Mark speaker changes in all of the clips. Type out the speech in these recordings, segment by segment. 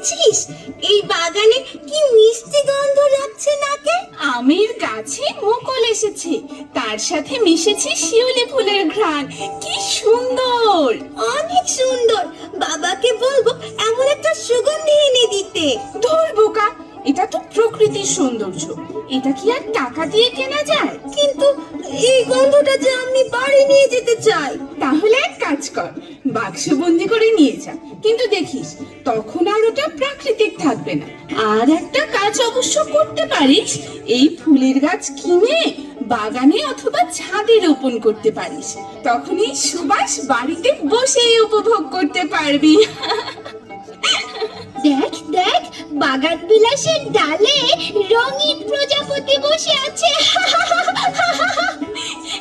Speaker 1: দেখেছিস এই বাগানে কি মিষ্টি গন্ধ লাগছে নাকে?
Speaker 2: আমের গাছে মুকুল এসেছে, তার সাথে মিশেছে শিউলি ফুলের ঘ্রাণ। কি সুন্দর!
Speaker 1: অনেক সুন্দর। বাবাকে বলবো এমন একটা সুগন্ধি এনে দিতে।
Speaker 2: ধুর বোকা, এটা তো প্রকৃতির সৌন্দর্য, এটা কি আর টাকা দিয়ে কেনা যায়?
Speaker 1: কিন্তু এই গন্ধটা যে আমি বাড়ি নিয়ে যেতে চাই।
Speaker 2: তাহলে এক কাজ কর, বাক্সবন্দি করে নিয়ে যা, কিন্তু দেখিস তখন আর ওটা প্রাকৃতিক থাকবে না। আর একটা কাজ অবশ্য করতে পারিস, এই ফুলের গাছ কিনে বাগানে অথবা ছাদে রোপণ করতে পারিস, তখন এই সুবাস বাড়িতে বসেই উপভোগ করতে পারবি।
Speaker 1: দেখ দেখ, বাগান বিলাসের ডালে রঙিন প্রজাপতি বসে আছে।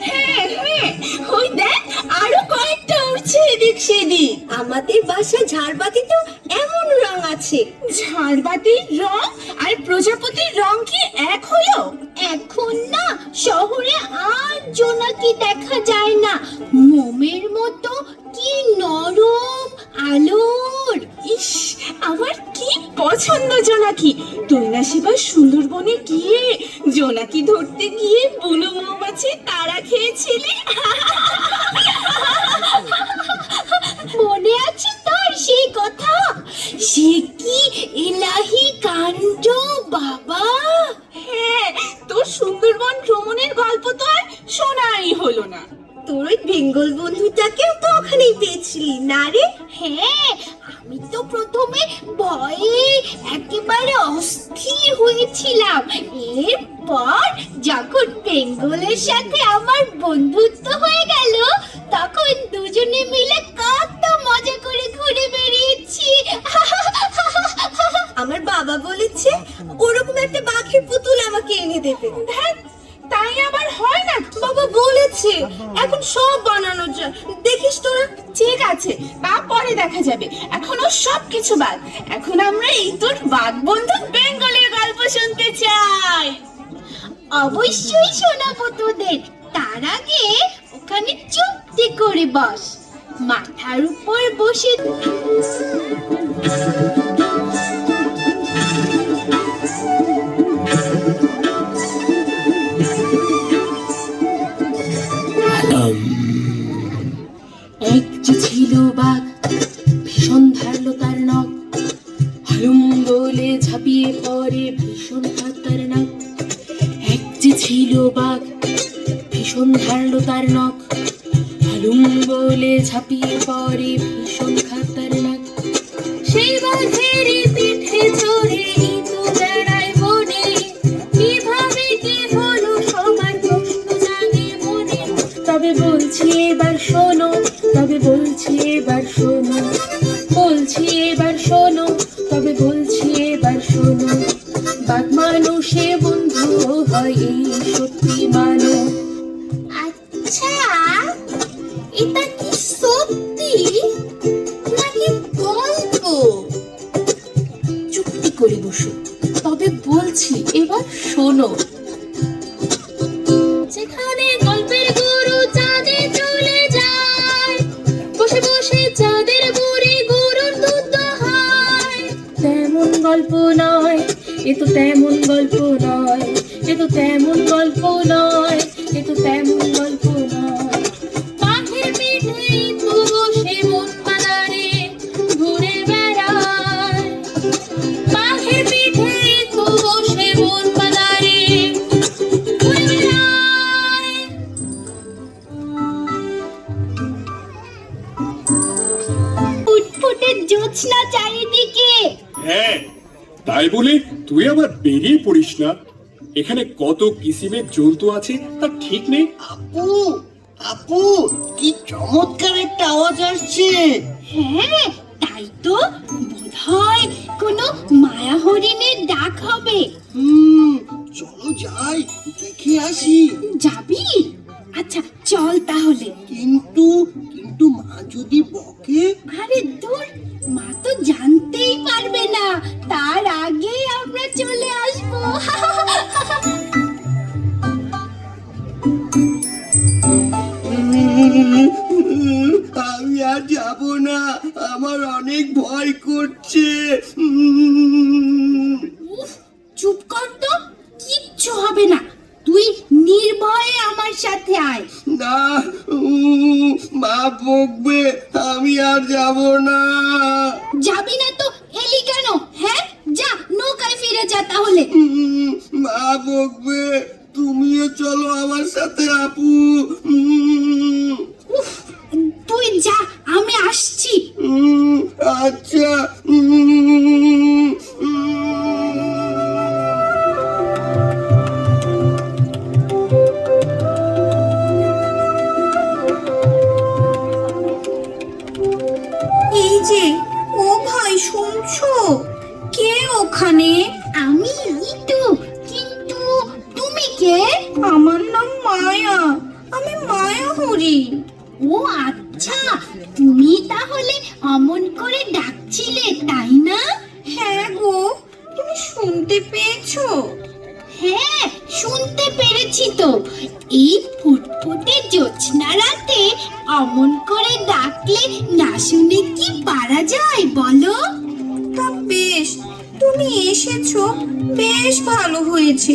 Speaker 2: হ্যাঁ হ্যাঁ, ওই দেখ আরো কয়েকটা উড়ছে এদিক সেদিক।
Speaker 1: আমাদের বাসায় ঝাড়বাতিতে এমন রং আছে।
Speaker 2: ঝাড়বাতির রং আর প্রজাপতির রং কি এক হলো?
Speaker 1: এখন না শহরে আর জোনাকি দেখা যায় না। মোমের মতো কি নরম আলোর।
Speaker 2: ইস, আমার কি পছন্দ জোনাকি। তুই না সেবার সুন্দরবনে গিয়ে জোনাকি ধরতে গিয়ে বুনো মৌমাছি তারা খেয়েছিলি?
Speaker 1: মনে আছে তোর সেই কথা? সে কি এলাহি কাণ্ড বাবা।
Speaker 2: হ্যাঁ, তোর সুন্দরবন ভ্রমণের গল্প তো আর শোনাই হলো না।
Speaker 1: তোর ওই বেঙ্গল বন্ধুটাকেও তো ওখানেই পেয়েছিলি না রে? হ্যাঁ, আমি তো প্রথমে ভয়ে একেবারে অস্থির হয়েছিলাম। এরপর যখন বেঙ্গলের সাথে আমার বন্ধুত্ব হয়ে গেল, তখন দুজনে মিলে কত মজা করে ঘুরে বেরিয়েছি। আমার বাবা বলেছে ওরকম একটা বাঘের পুতুল আমাকে এনে দেবে।
Speaker 2: ধ্যাৎ, তাই আবার হয় না?
Speaker 1: বাবা বলেছে এখন সব বানানো যায়, দেখিস তোরা।
Speaker 2: ঠিক আছে, তা পরে দেখা যাবে, এখনো সবকিছু বাদ। এখন আমরা এই তোর বাঘ বন্ধু বেঙ্গলের গল্প শুনতে চাই।
Speaker 1: অবশ্যই শোনাবো তোদের। তার আগে ওখানে চুপটি করে বস, মাথার উপর বসে।
Speaker 2: এক যে ছিল বাঘ, ভীষণ ধারলো তার নখ, হালুম বলে ঝাঁপিয়ে পড়ে ভীষণ খতরনাক। এক যে ছিল বাঘ, ভীষণ ধারলো তার নখ, হালুম বলে ঝাঁপিয়ে পড়ে ভীষণ খতরনাক। সেই বাঘের পিঠে চড়ে ইঁদু বেড়ায় বনে, কিভাবে কি হলো সবার প্রশ্ন জাগে মনে। তবে বলছি এবার শোনো, তবে বলছি এবার শোনো, বলছি এবার শোনো, তবে বলছি এবার শোনো। বাঘ মানুষে বন্ধু হয় এই সত্যি মানো।
Speaker 1: আচ্ছা, এটা কি সত্যি নাকি গল্প?
Speaker 2: চুপটি করে বসো, তবে বলছি এবার শোনো। যেখানে গল্পের গুরু চাঁদে চলে যায়, বসে বসে চাঁদের বুড়ি গরুর দুধ হয়। তেমন গল্প নয়, এ তো তেমন গল্প নয়, এ তো তেমন গল্প নয়, এ তো তেমন গল্প নয়। পাখির পিঠে তো বসে মন বাজারে ঘুরে বেড়ায়, পাখির পিঠে তো বসে মন বাজারে ঘুরে বেড়ায়।
Speaker 1: ফুটফুটে জ্যোৎস্না চারিদিকে।
Speaker 3: হ্যাঁ, তাই বলে তুই আবার বেরিয়ে পড়িস না। এখানে কত কিসিমের জন্তু আছে তার ঠিক নেই।
Speaker 4: আপু, আপু, কি চমৎকার একটা আওয়াজ আসছে।
Speaker 1: হ্যাঁ, তাই তো, বোধহয় কোনো মায়া হরিণের ডাক হবে।
Speaker 4: চলো যাই, দেখে আসি।
Speaker 1: যাবি? আচ্ছা চল তাহলে।
Speaker 4: কিন্তু কিন্তু মা যদি বকে?
Speaker 1: আরে দূর, মা তো জানতেই পারবে না, তার আগে আমরা চলে আসবো।
Speaker 4: আমি আর যাব না, আমার অনেক ভয় করছে।
Speaker 1: উফ, চুপ কর তো, কিচ্ছু হবে না। তুই নির্ভয়ে আমার সাথে আয়।
Speaker 4: না, মা বকবে, আমি আর যাব না।
Speaker 1: যাবি না তো এলি কেন? হ্যাঁ, যা নৌকায় ফিরে যা তাহলে।
Speaker 4: মা বকবে, তুমিও চলো আমার সাথে আপু।
Speaker 1: উফ, তুই যা, আমি আসছি।
Speaker 4: আচ্ছা।
Speaker 1: এই যে, ও ভাই শুনছো? কে ওখানে? আমি ইতু, কিন্তু তুমি কে? আমার নাম মায়া, আমি মায়া হরি। ও আচ্ছা, তুমি তাহলে অমন করে ডাকছিলে তাই না? হ্যাঁ গো, তুমি শুনতে পেয়েছো? হ্যাঁ, শুনতে পেরেছি তো। এই ফুটফুটে জ্যোৎস্না রাতে অমন করে ডাকলে না শুনে কি পারা যায় বলো? তা বেশ, তুমি এসেছো, বেশ ভালো হয়েছে।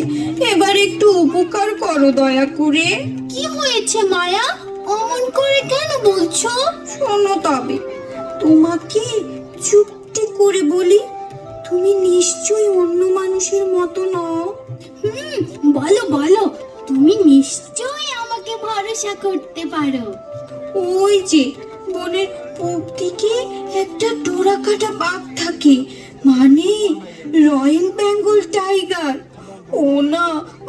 Speaker 1: এবার একটু উপকার করো দয়া করে। কি হয়েছে মায়া, অমন করে কেন বলছো? শোনো তবে, তোমাকে চুপটি করে বলি, তুমি নিশ্চয়ই অন্য মানুষের মতো নও। বলো বলো, তুমি নিশ্চয়ই আমাকে ভরসা করতে পারো। ওই যে বনের পূব দিকে একটা ডোরাকাটা বাঘ থাকে, মানে রয়্যাল বেঙ্গল টাইগার। ও না,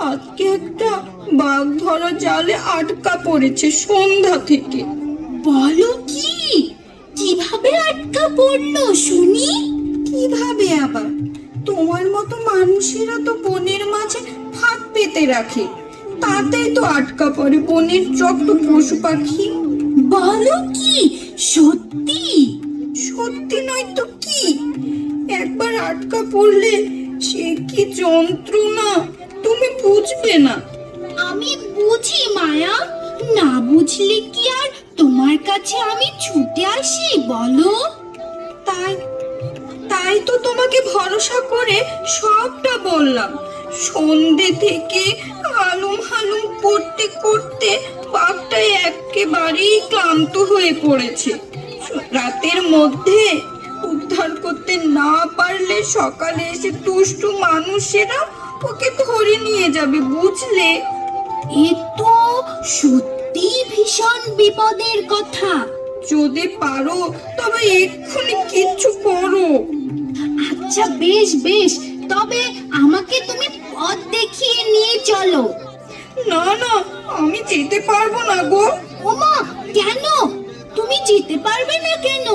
Speaker 1: আজকে একটা বাঘ ধরা জালে আটকা পড়েছে সন্ধ্যা থেকে। বলো কি? কিভাবে আটকা পড়লো শুনি? কিভাবে আবার? তোমার মতো মানুষেরা তো বনের মাঝে ফাঁদ পেতে রাখে, তাতেই তো আটকা পড়ে বনের যত পশু পাখি। বলো কি? সত্যি? সত্যি নয় তো কি? একবার আটকা পড়লে সে কি যন্ত্রণা, তুমি বুঝবে না। আমি বুঝি মায়া, না বুঝলে কি আর তোমার কাছে আমি ছুটে আসি বলো? তাই তাই তো তোমাকে ভরসা করে সবটা বললাম। সন্ধে থেকে হালুম হালুম করতে করতে বাঘটা একেবারেই ক্লান্ত হয়ে পড়েছে। রাতের মধ্যে উদ্ধার করতে না পারলে সকালে এসে দুষ্টু মানুষেরা ওকে ধরে নিয়ে যাবে, বুঝলে? এ তো সত্যি ভীষণ বিপদের কথা। যদি পারো তবে এক্ষুনি কিছু করো। আচ্ছা বেশ বেশ, তবে আমাকে তুমি পথ দেখিয়ে নিয়ে চলো। না না, আমি যেতে পারবো না গো। ওমা, কেন? তুমি যেতে পারবে না কেন?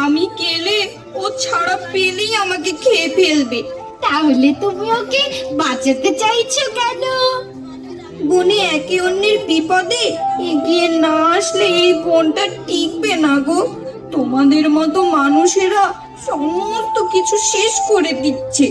Speaker 1: আমি গেলে ও ছাড়া পেলেই আমাকে খেয়ে ফেলবে। তাহলে তুমি ওকে বাঁচাতে চাইছো কেন? বনে একে অন্যের বিপদে এগিয়ে না আসলে এই বনটা টিকবে না গো। তোমাদের মতো মানুষেরা সমস্ত কিছু শেষ করে দিচ্ছে।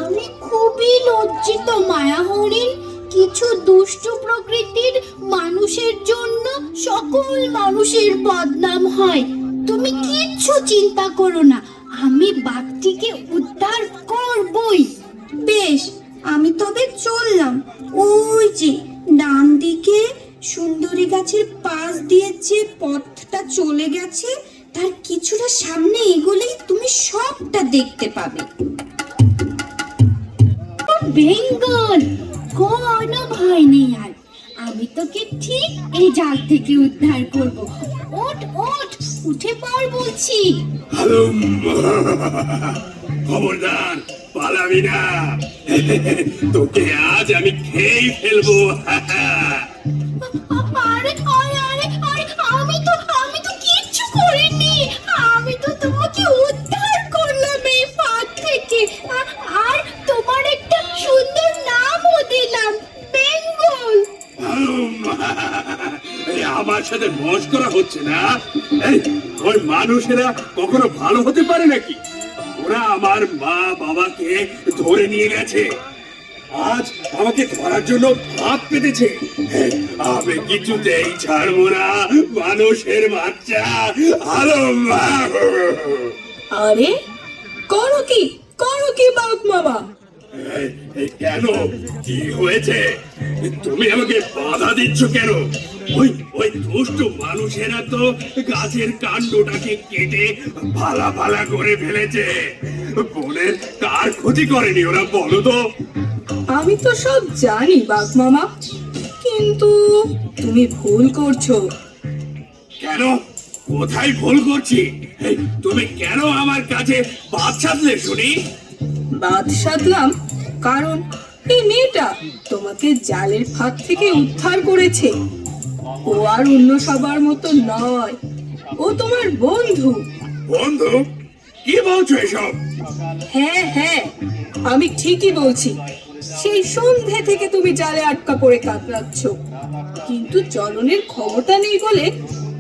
Speaker 1: আমি খুবই লজ্জিত মায়া হরিণ। কিছু দুষ্ট প্রকৃতির মানুষের জন্য সকল মানুষের বদনাম হয়। তুমি কিচ্ছু চিন্তা করো না, আমি বাঘটিকে উদ্ধার করবই। বেশ, আমি তবে চললাম। ওই যে ডান দিকে সুন্দরী গাছের পাশ দিয়ে যে পথটা চলে গেছে, তার কিছুটা সামনে এগোলেই তুমি সবটা দেখতে পাবে। বেঙ্গল, কোনো ভয় নেই আর। আমি তোকে ঠিক এই জাল থেকে উদ্ধার করব। ওঠ ওঠ, উঠে পড় বলছি।
Speaker 3: হালুম, খবরদার পালাবি না, তোকে আজ আমি খেয়েই ফেলবো।
Speaker 1: আরে আরে আরে আরে, আমি তো কিচ্ছু করিনি। আমি তো তোমাকে উদ্ধার করলাম এই ফাঁদ থেকে, আর তোমার একটা সুন্দর নামও দিলাম, বেঙ্গল।
Speaker 3: হালুম, এই আমার সাথে মস্করা হচ্ছে না? এই ওই মানুষেরা কখনো ভালো হতে পারে নাকি? ওরা আমার মা বাবাকে ধরে নিয়ে গেছে, আজ আমাকে ধরার জন্য হাত পেতেছে। আমি কিছুতেই ছাড়বো না মানুষের বাচ্চা।
Speaker 2: আরে করো কি বাঘ মামা?
Speaker 3: কেন, কি হয়েছে? তুমি আমাকে বাধা দিচ্ছ কেন? ওই ওই দুষ্ট মানুষেরা তো গাছের কাণ্ডটাকে কেটে ভালা ভালা করে ফেলেছে। বনের কার ক্ষতি করেনি ওরা, বলো তো?
Speaker 2: আমি তো সব জানি বাঘ মামা, কিন্তু তুমি ভুল করছো।
Speaker 3: কেন, কোথায় ভুল করছি? এই, তুমি কেন আমার কাছে বাদ সাধলে শুনি?
Speaker 2: বাদ সাধলাম কারণ এই মেয়েটা তোমাকে জালের ফাঁদ থেকে উদ্ধার করেছে। ও আর অন্য সবার মতো নয়, ও তোমার বন্ধু।
Speaker 3: বন্ধু? কি বলছো এসব?
Speaker 2: হ্যাঁ, আমি ঠিকই বলছি। সেই সন্ধে থেকে তুমি জালে আটকা পড়ে কাতরাচ্ছ, কিন্তু চলনের ক্ষমতা নেই বলে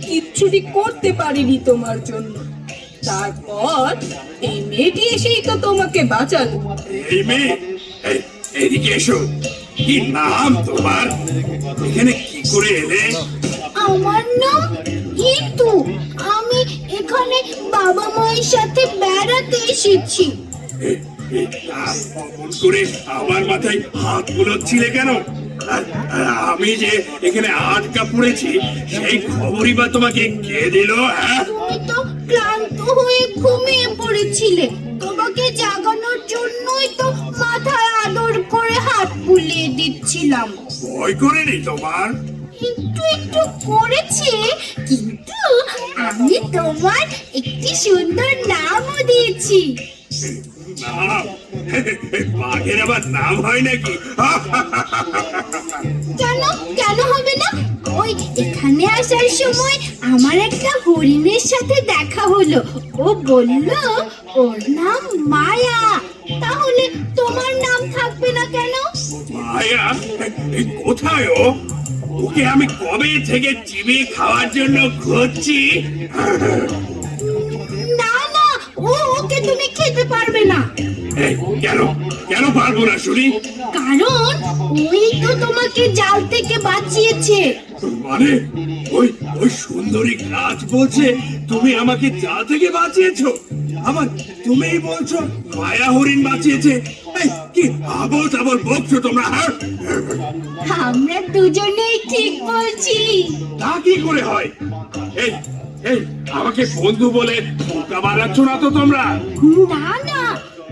Speaker 2: কিচ্ছুটি করতে পারিনি তোমার জন্য। তারপর এই মেয়েটি এসেই তো তোমাকে বাঁচালো।
Speaker 3: এই মেয়ে, এদিকে এসো। কি নাম তোমার? এখানে কি করে এলে?
Speaker 1: আমার নাম ইতু। আমি এখানে বাবা মায়ের সাথে বেড়াতে এসেছি।
Speaker 3: অমন করে আমার মাথায় হাত বুলোচ্ছিলে কেন? আর আমি যে এখানে আটকা পড়েছি সেই খবরই বা তোমাকে কে দিল?
Speaker 1: তুমি তো ক্লান্ত হয়ে ঘুমিয়ে পড়েছিলে, তোমাকে জাগানোর জন্যই তো মাথায় আদর করে হাত বুলিয়ে দিচ্ছিলাম।
Speaker 3: ভয় করেনি তোমার?
Speaker 1: একটু করেছে, কিন্তু আমি তোমার একটি সুন্দর নামও দিয়েছি।
Speaker 3: নাম? বাঘের আবার নাম হয় নাকি?
Speaker 1: কেন হবে না? ওই এখানে আসার সময় আমার একটা হরিণের সাথে দেখা হলো। ও বলল ওর নাম মায়া। তাহলে তোমার নাম থাকবে না কেন?
Speaker 3: মায়া? কোথায় ও? ওকে আমি কবে থেকে চিবিয়ে খাওয়ার জন্য খুঁজছি।
Speaker 1: না, ওকে তুমি খেতে পারবে না।
Speaker 3: এই, কেন কেন পারবো না শুনি?
Speaker 1: কারণ ওই তো তোমাকে জাল থেকে বাঁচিয়েছে।
Speaker 3: মানে ওই ওই সুন্দরী গাছ বলছে তুমি আমাকে জাল থেকে বাঁচিয়েছো? আবার তুমিই বলছো মায়া হরিণ বাঁচিয়েছে? এই, কি আবল তাবল বকছো তোমরা?
Speaker 1: আমরা দুজনেই ঠিক বলছি।
Speaker 3: তা কি করে হয়? এই এই আমাকে বন্ধু বলে বোকা বানাচ্ছ না তো তোমরা?
Speaker 1: না,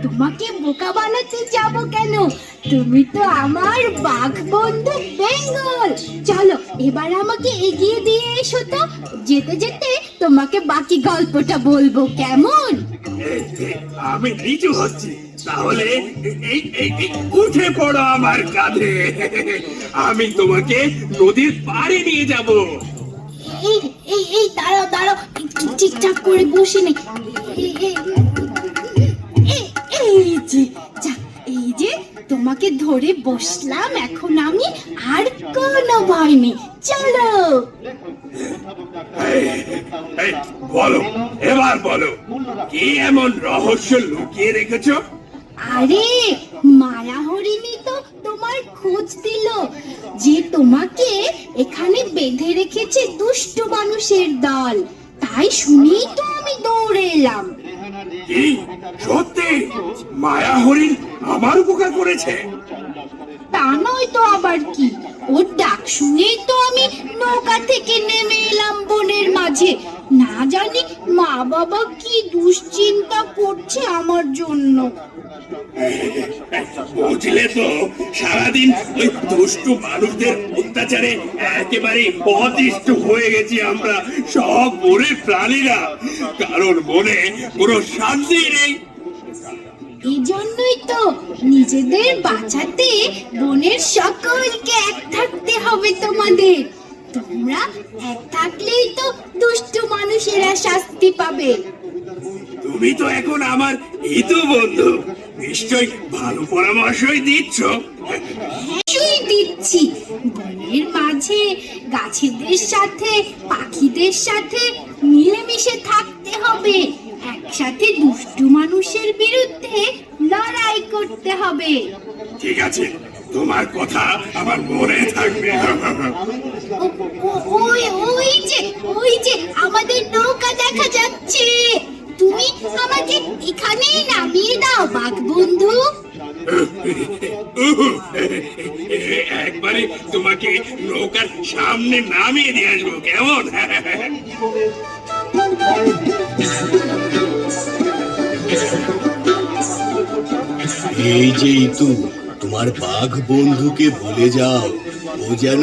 Speaker 1: তোমাকে বোকা বানাতে যাব কেন? তুমি তো আমার বাঘ বন্ধু বেঙ্গল। চলো এবার আমাকে এগিয়ে দিয়ে এসো তো। যেতে যেতে তোমাকে বাকি গল্পটা বলবো, কেমন?
Speaker 3: এই, আমি নিচু হচ্ছি, তাহলে এই এই এই উঠে পড়ো আমার কাঁধে। আমি তোমাকে নদীর পাড়ে নিয়ে যাব।
Speaker 1: এই দাঁড়াও, একটু ঠিকঠাক করে বসে নে। এই যে তোমাকে ধরে বসলাম এখন আমি, আর কোনো ভয় নেই। চলো।
Speaker 3: এই, বলো, এবার বলো, কি এমন রহস্য লুকিয়ে রেখেছো?
Speaker 1: আরে মায়া হরিণী তো তোমার খোঁজ দিল যে তোমাকে এখানে বেঁধে রেখেছে দুষ্ট মানুষের দল। তাই শুনেই তো আমি দৌড়ে এলাম।
Speaker 3: কি সত্যি মায়া হরিণ আমার উপকার করেছে?
Speaker 1: তা নয় তো আবার কি, ওর ডাক শুনেই তো আমি নৌকা থেকে নেমে এলাম বনের মাঝে। না জানি মা বাবা কি দুশ্চিন্তা করছে আমার জন্য।
Speaker 3: বুঝলে তো, সারাদিন ওই দুষ্টু মানুষদের অত্যাচারে একেবারে অতিষ্ঠ হয়ে গেছি আমরা সব বনের প্রাণীরা। কারণ বনে কোনো শান্তি নেই।
Speaker 1: এই জন্যই তো নিজেদের বাঁচাতে বনের সকলকে এক থাকতে হবে তোমাদের। তোমরা এক থাকলেই তো দুষ্টু মানুষেরা শাস্তি পাবে।
Speaker 3: তুমি তো এখন আমার ইতু বন্ধু, নিশ্চয় ভালো পরামর্শই দিচ্ছ।
Speaker 1: হ্যাঁ দিচ্ছি। বনের মাঝে গাছেদের সাথে পাখিদের সাথে মিলেমিশে থাকতে হবে। একসাথে দুষ্টু মানুষের বিরুদ্ধে লড়াই করতে হবে।
Speaker 3: ঠিক আছে, কথা আমার মনে থাকবে।
Speaker 1: ওই যে আমাদের নৌকা দেখা যাচ্ছে। তুমি আমাকে এখানেই নামিয়ে দাও বাঘ বন্ধু।
Speaker 3: একবারে তোমাকে নৌকার সামনে নামিয়ে দিয়ে আসবো, কেমন?
Speaker 5: এই যে ইতু, তোমার বাঘ বন্ধুকে বলে যাও ও যেন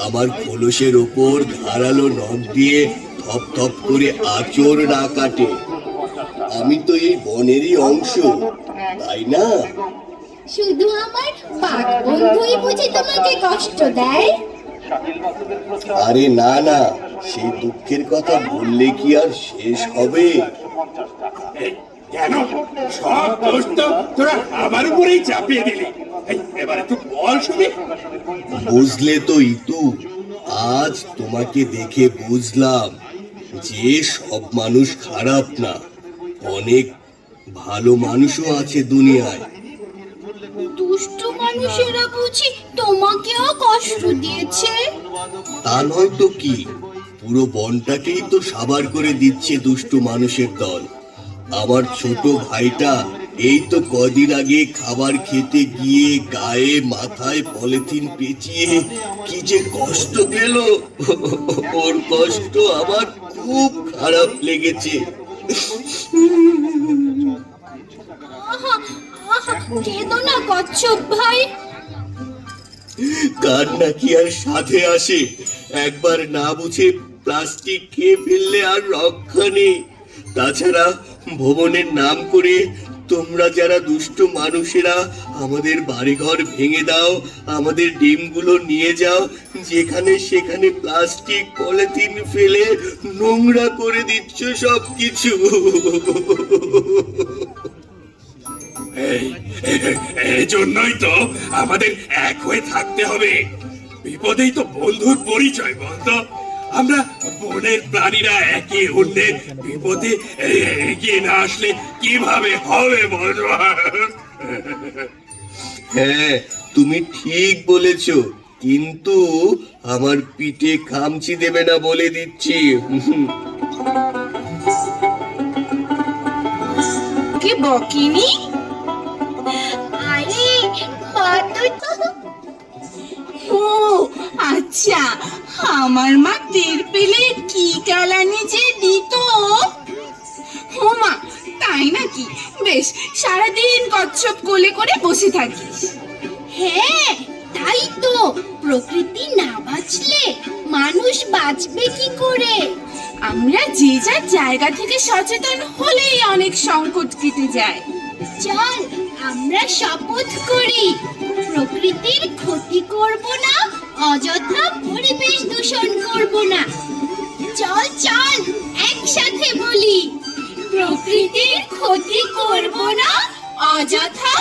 Speaker 5: আমার খোলসের ওপর ধারালো নখ দিয়ে থপ থপ করে আঁচড় না কাটে। আমি তো এই বনেরই অংশ, তাই না?
Speaker 1: শুধু আমার বাঘ বন্ধুই বুঝি তোমাকে কষ্ট দেয়?
Speaker 5: আরে না না, সেই দুঃখের কথা বললে কি আর শেষ হবে?
Speaker 3: কেন সব দোষ তো তোরা আমার উপরেই চাপিয়ে দিলি। এবার একটু বল শুনি।
Speaker 5: বুঝলে তো ইতু, আজ তোমাকে দেখে বুঝলাম যে সব মানুষ খারাপ না, অনেক ভালো মানুষও আছে দুনিয়ায়।
Speaker 1: দুষ্ট মানুষেরা বুঝি তোমাকেও কষ্ট দিয়েছে?
Speaker 5: তা নয় তো কি, পুরো বনটাকেই তো সাবার করে দিচ্ছে দুষ্ট মানুষের দল। আমার ছোট ভাইটা এই তো কদিন আগে খাবার খেতে গিয়ে গায়ে মাথায় পলিথিন পেঁচিয়ে কি যে কষ্ট পেল, ওর কষ্ট আমার খুব খারাপ লেগেছে।
Speaker 1: কেঁদো না কচ্ছপ ভাই।
Speaker 5: কান্না কি আর সাথে আসে? একবার না বুঝে প্লাস্টিক খেয়ে ফেললে আর রক্ষা নেই। তাছাড়া ভবনের নাম করে তোমরা যারা দুষ্ট মানুষেরা আমাদের বাড়িঘর ভেঙে দাও, আমাদের ডিমগুলো নিয়ে যাও, যেখানে সেখানে প্লাস্টিক পলিথিন ফেলে নোংরা করে দিচ্ছ সবকিছু।
Speaker 3: এই জন্যই তো আমাদের এক হয়ে থাকতে হবে। বিপদেই তো বন্ধুর পরিচয়, বলতো? আমরা বনের প্রাণীরা একে অন্যের বিপদে এগিয়ে না আসলে কিভাবে হবে বলতো?
Speaker 5: হ্যাঁ, তুমি ঠিক বলেছ, কিন্তু আমার পিঠে খামচি দেবে না বলে দিচ্ছি।
Speaker 2: কি বকিনি?
Speaker 1: আরে মা তো
Speaker 2: ও আচ্ছা, আমার মা টের পেলে কি কালানি যে দিত। ও মা, তাই নাকি? বেশ, সারাদিন কচ্ছপ কোলে করে বসে থাকিস।
Speaker 1: হ্যাঁ তাই তো, প্রকৃতি না বাঁচলে মানুষ বাঁচবে কি করে?
Speaker 2: আমরা যে যার জায়গা থেকে সচেতন হলেই অনেক সংকট কেটে যায়।
Speaker 1: চল আমরা শপথ করি প্রকৃতির ক্ষতি করব না, অযথা পরিবেশ দূষণ করব না। চল চল একসাথে বলি, প্রকৃতির ক্ষতি করব না, অযথা